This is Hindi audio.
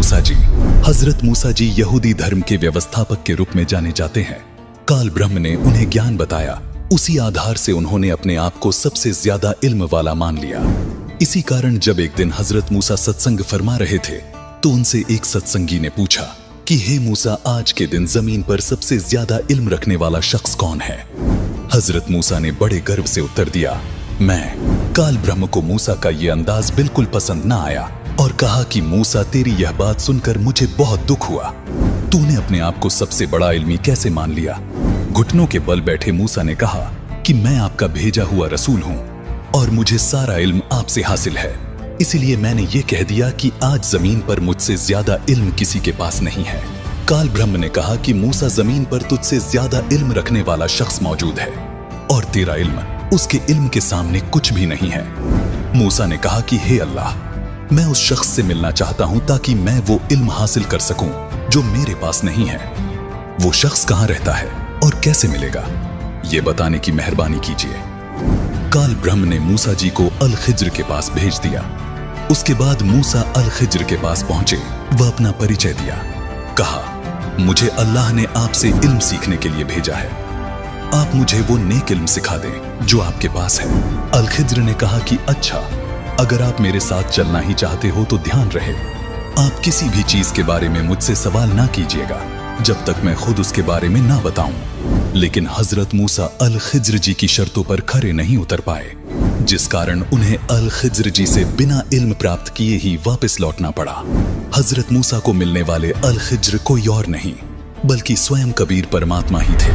मूसा जी। हजरत मूसा जी यहूदी धर्म के व्यवस्थापक के रूप में जाने जाते हैं। काल ब्रह्म ने उन्हें ज्ञान बताया, उसी आधार से उन्होंने अपने आप को सबसे ज्यादा इल्म वाला मान लिया। इसी कारण जब एक दिन हजरत मूसा सत्संग फरमा रहे थे तो उनसे एक सत्संगी ने पूछा कि हे मूसा, आज के दिन जमीन पर सबसे ज्यादा इल्म रखने वाला शख्स कौन है? हजरत मूसा ने बड़े गर्व से उत्तर दिया, मैं। काल ब्रह्म को मूसा का ये अंदाज बिल्कुल पसंद ना आया और कहा कि मूसा, तेरी यह बात सुनकर मुझे बहुत दुख हुआ। तूने अपने आप को सबसे बड़ा इल्मी कैसे मान लिया? घुटनों के बल बैठे मूसा ने कहा कि मैं आपका भेजा हुआ रसूल हूं और मुझे सारा इल्म आपसे हासिल है, इसीलिए मैंने ये कह दिया कि आज जमीन पर मुझसे ज्यादा इल्म किसी के पास नहीं है। काल ब्रह्म ने कहा कि मूसा, जमीन पर तुझसे ज्यादा इल्म रखने वाला शख्स मौजूद है और तेरा इल्म उसके इल्म के सामने कुछ भी नहीं है। मूसा ने कहा कि हे अल्लाह, मैं उस शख्स से मिलना चाहता हूं ताकि मैं वो इल्म हासिल कर सकूं जो मेरे पास नहीं है। वो शख्स कहां रहता है और कैसे मिलेगा, ये बताने की मेहरबानी कीजिए। काल ब्रह्म ने मूसा जी को अल खिज्र के पास भेज दिया। उसके बाद मूसा अल खिज्र के पास पहुंचे। वह अपना परिचय दिया। कहा, मुझे अल्लाह ने आपसे इल्म सीखने के लिए भेजा है। आप मुझे वो नेक इल्म सिखा दें जो आपके पास है। अल खिज्र ने कहा कि अच्छा, अगर आप मेरे साथ चलना ही चाहते हो तो ध्यान रहे, आप किसी भी चीज के बारे में मुझसे सवाल ना कीजिएगा जब तक मैं खुद उसके बारे में ना बताऊं। लेकिन हजरत मूसा अल खिज्र जी की शर्तों पर खरे नहीं उतर पाए, जिस कारण उन्हें अल खिज्र जी से बिना इल्म प्राप्त किए ही वापस लौटना पड़ा। हजरत मूसा को मिलने वाले अल खिज्र कोई और नहीं बल्कि स्वयं कबीर परमात्मा ही थे।